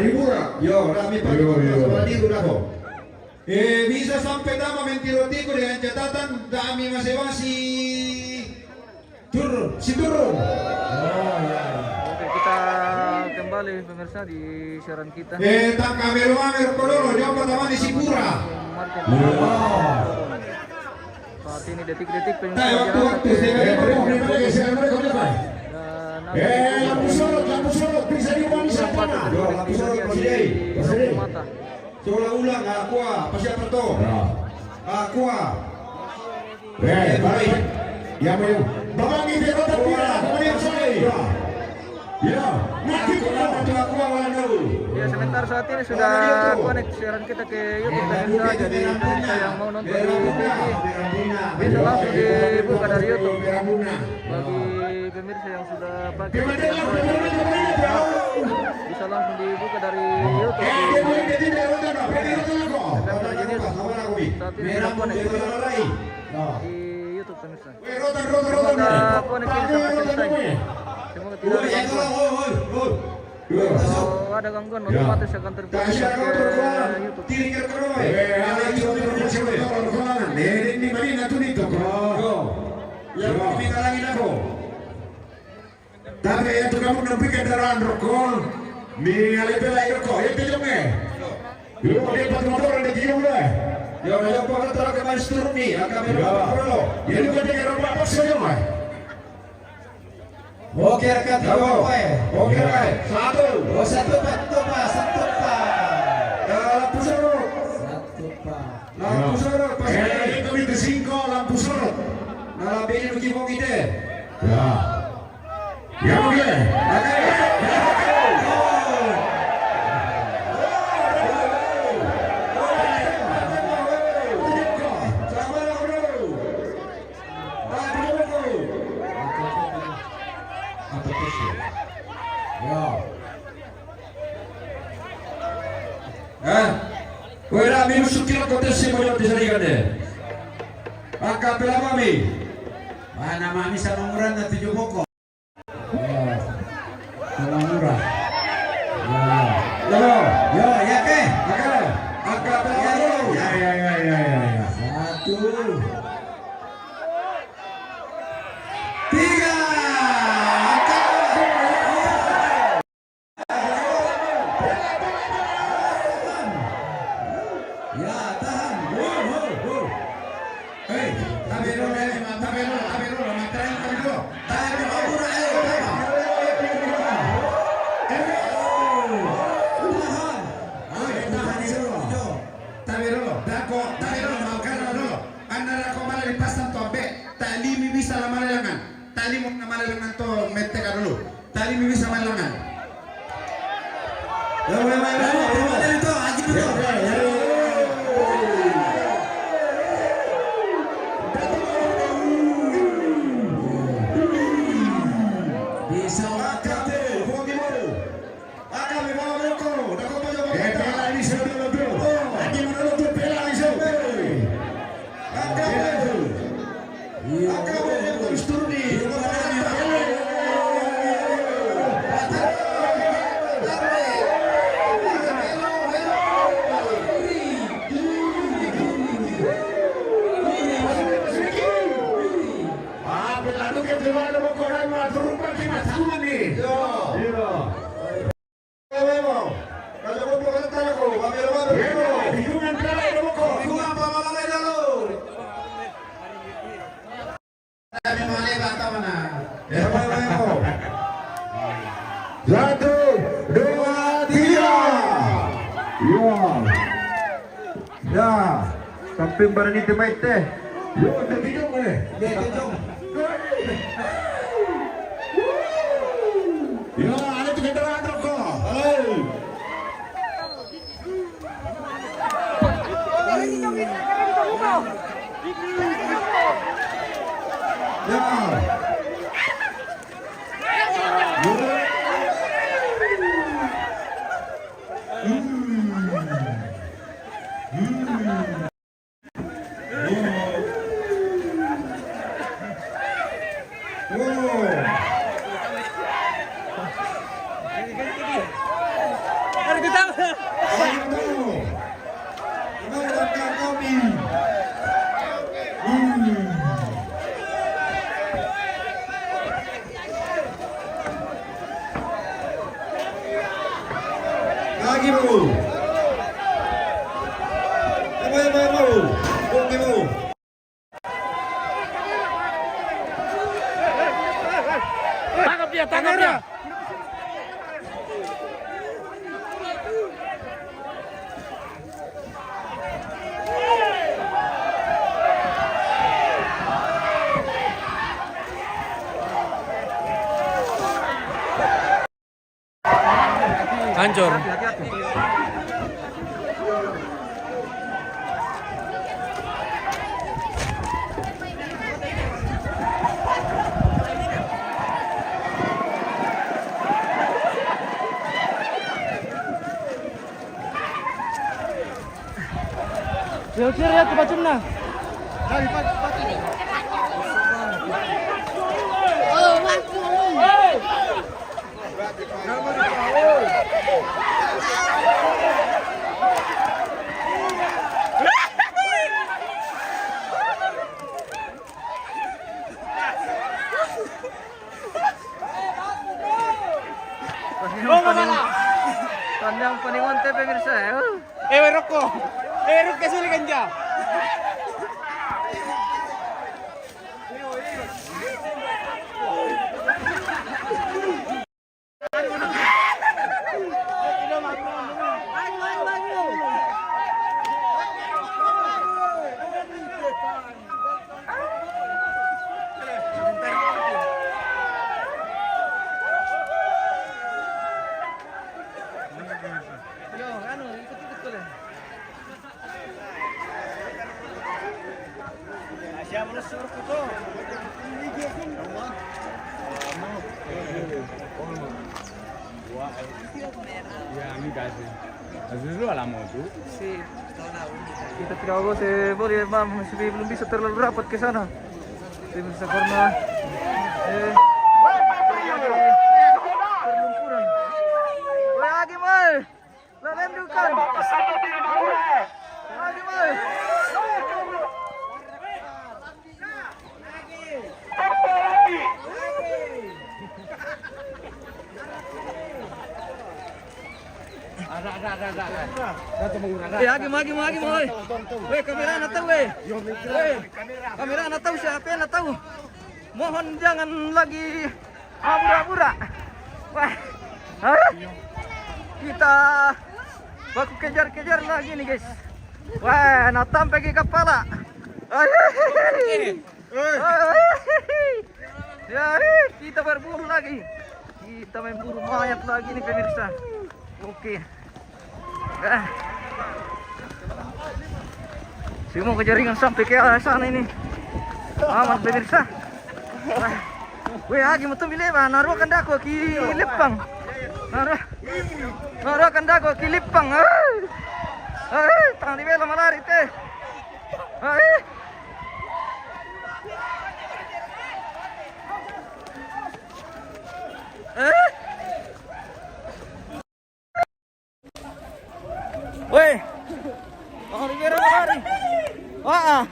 hari murah. Yo, kami pakai Badiru Daho. Bisa sampai Dama Mentirotiko dengan catatan Dami masing-masing turun, si turun. Oke, kita kembali pemirsa di siaran kita. Tangka Melo Kololo, dia pertama di Sipura. Saat ini detik-detik Waktu-waktu lampu sorot bisa diubah sana. Lampu sorot masih mata. Ulang aqua, pasti apa tuh? Aqua. Baik. Ya mau. Babangi dia kota pira, kemudian saya. Ya, mati kau aqua walau. Ya, sebentar saat ini sudah connect siaran kita ke YouTube pemirsa. Jadi pemirsa yang mau nonton di TV bisa langsung dibuka dari YouTube. Bagi pemirsa yang sudah pakai bisa langsung dibuka dari YouTube. Saat ini sudah connect di YouTube pemirsa. Semoga connect ini sampai selesai. Semoga tidak ada gangguan. Kalau ada gangguan otomatis akan terbuka ke YouTube. Tapi itu kamu nampi kendaraan rokok, ningali pela rokok, itu jonge. Yo dia motor ada jiung deh. Yo yo pakai terang ke master nih, akan berapa? Jadi kau dengar apa saja mah? Oke rekan, oke rekan. Satu pak. Lampu sorot. Lampu sorot. Itu itu singko lampu sorot. Nah, bini begini ide. Ya. Ya boleh. Wala minusukira kontesi mo yung disarigan eh. Angka pila mami. Mana mami sa murah na 7 boko. Sa murah. Yo, ya ke? Angka pila mami. Ya. 1 3 Samping barang itu baik teh. Yo, ada hidung eh. Yo, ada kendaraan rokok. Lagi mau. Mau. Oke mau. Tangkap dia. Hancur. Siap ya ke bacumna. Kandang paningon teh pemirsa ya. Roko. Roko sulikan dia. Kita tidak tahu boleh belum bisa terlalu rapat ke sana. Bisa karena perlumpuran. Lagi mal, lalendukan. Lagi mal. Lagi mau. Weh, kamera na tahu weh. Kamera na tahu siapa na tahu. Mohon jangan lagi abura-abura. Wah. Kita baku kejar-kejar lagi nih, guys. Wah, natam pergi kepala. Ya, kita berburu lagi. Kita main buru mayat lagi nih pemirsa. Oke. Semua kejaringan sampai ke sana ini. Aman pemirsa. Weh, agi mau tumbi leba, naruh kandako ki Lipang. Naruh kandako ki Lipang. Tang di bela malari teh. Weh, di bela malari. Wah.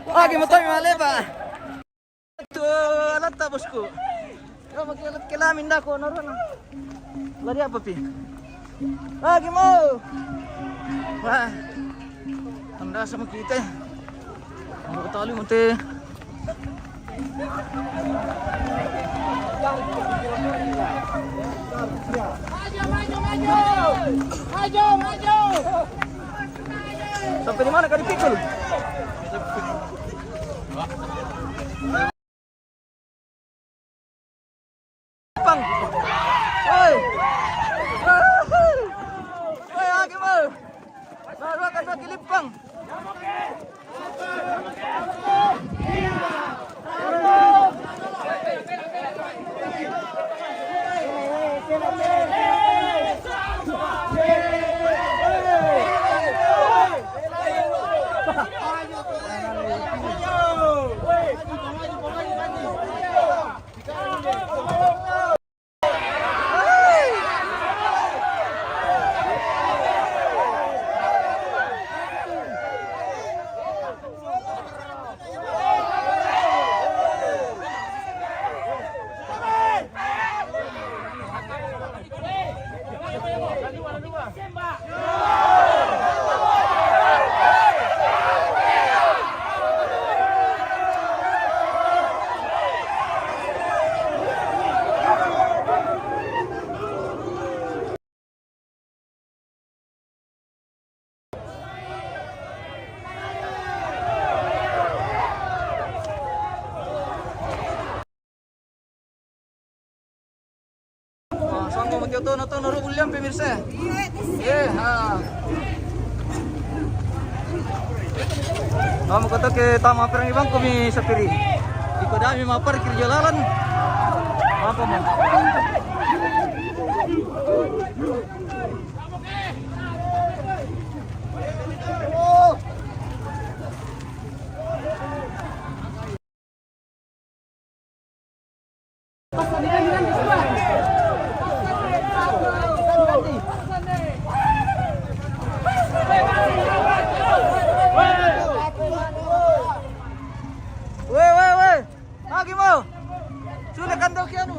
Agi mau tumbi maleba. Alat tak bosku. Kau pakai alat kelamin dah kau naruh. Lari apa pi? Lagi mau. Wah, anda sama kita. Mau tali mute. Maju. Sampai di mana kau dipikul? Bang, oi, lagi mau, naruh kan bagi Lipang. Saan mo magyoto na to naro ulyam pemirsa. Ha. Kamu kata ke tama perang ibang kami sapiri. Iko dami maparkir jalanan. Apa mo? Weh. Lagi mo. Sudah kan daw kianu.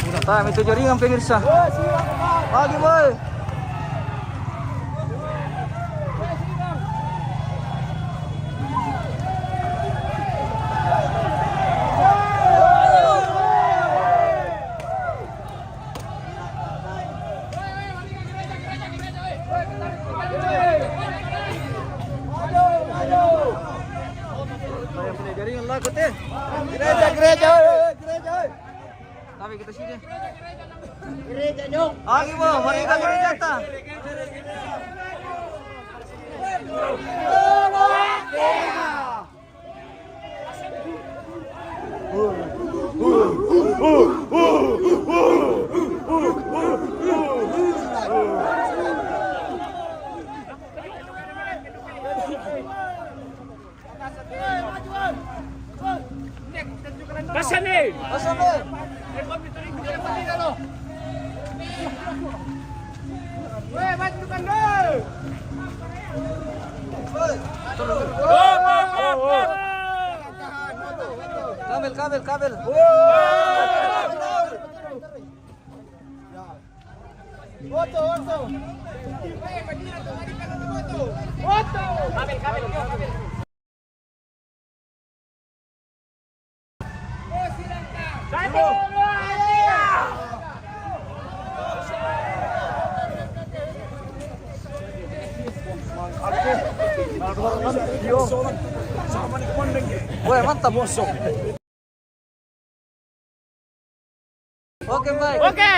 Udah tahu itu jaringan pemirsa. Lagi boy. Jaringan lah kote. Gereja. Tapi kita sini. Gereja dong. Lagi bo, mari kita gereja ta. Pasane. Weh, bantukan dong. Kabel. Kabel. Weh, mantap. Oke, baik. Oke.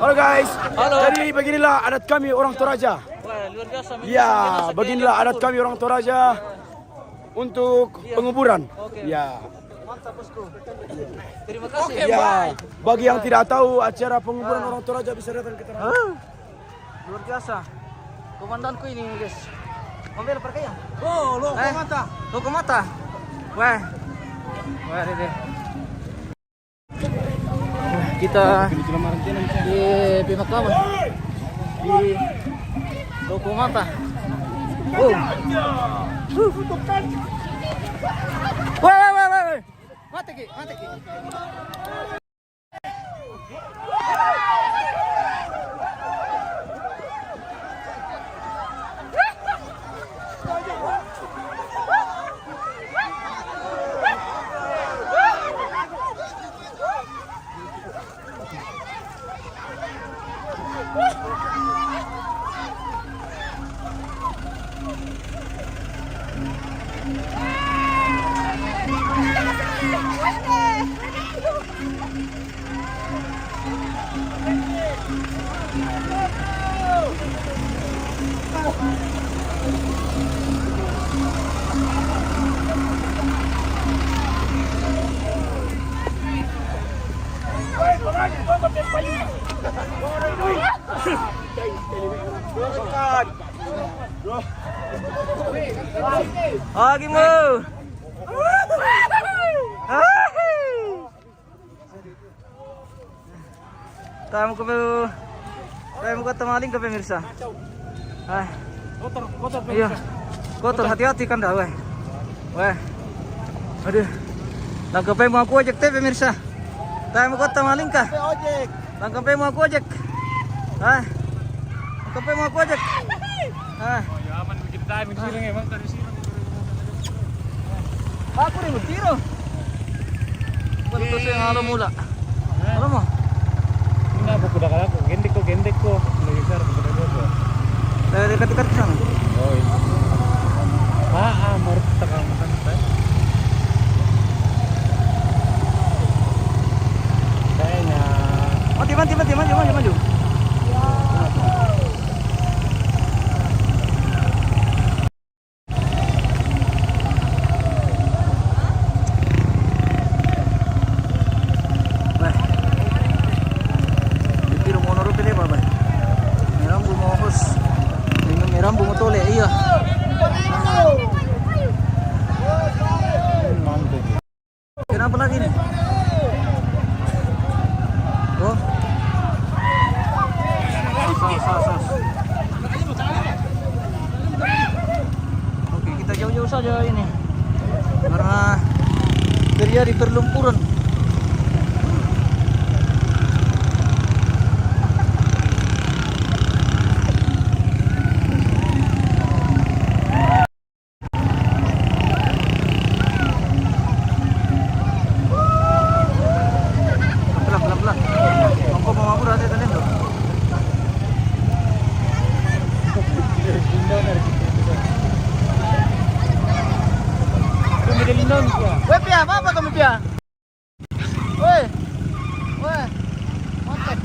Halo guys, Halo. jadi beginilah adat kami orang Toraja. Wah, luar biasa. Ya, beginilah adat kami orang Toraja untuk penguburan. Oke. Ya, Mantap, bosku. Terima kasih. ya. Bagi yang tidak tahu acara penguburan orang Toraja bisa datang ke Toraja. Luar biasa. Komandanku ini, guys. Ambil perkaya. Loko mata. Wah, ini. Kita di pemakaman di Loko Mata. Weh. Mati ki. Lagi mo. Tayo mo ka tamaling ka pemirsa. Ah. Kotor. Iya. Kotor, hati-hati kan dah, weh. Weh. Aduh. Langkapay mo ako ojek teh pemirsa. Tayo mo ka tamaling ka. Langkapay mo ako ojek. Ah. Langkapay mo ako ojek. Ah. Yaman bikin tayo magsilang emang tadi silang. Aku rin magtiro. Punto sa yung araw mula. Alam mo? Hindi na, kuda ka lang. Gendek ko. Nagisar, kuda ko. Dekat-dekat ke sana. Oh, iya. Marut takang makan tayo. Kayaknya. Maju. Rambu motole, iya. Kenapa lagi nih? Oh. Sas. Oke, kita jauh-jauh saja ini. Karena terjadi perlumpuran. Weh Pia, apa kamu Pia? Weh, mantap.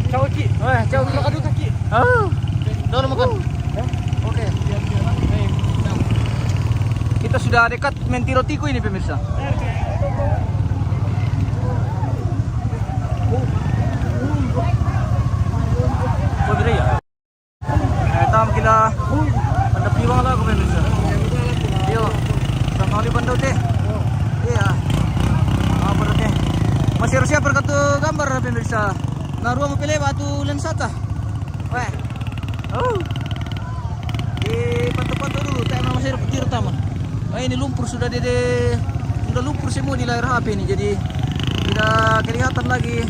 Ciao Ki. Weh, ciao makan dulu Ki. Oh, udah makan. Oke. Kita sudah dekat Mentirotiku ini pemirsa. Tam kila anda piwang lah ko pemirsa. Yo, sama oli bandau teh. Iya. Berarti masih siap berkatu gambar pemirsa. Naruh mau pilih batu lensata. Weh. Dipantau-pantau dulu. Tema masih petir utama. Ini lumpur sudah lumpur semua di layar HP ini. Jadi tidak kelihatan lagi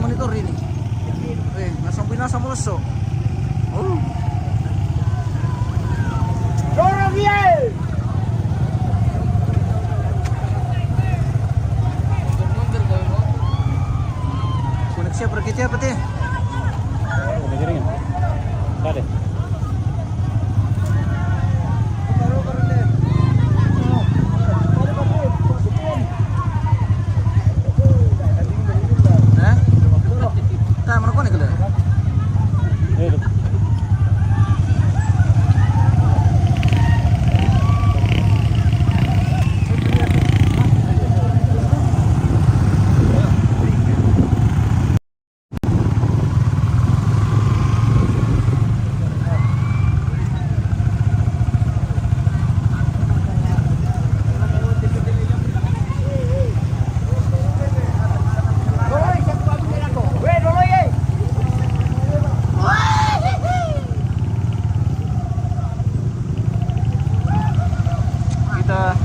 monitor ini. Nasang binasa meleso. Koneksi pergi apa teh? Udah jaringan. Ada. Mana konek le? Kita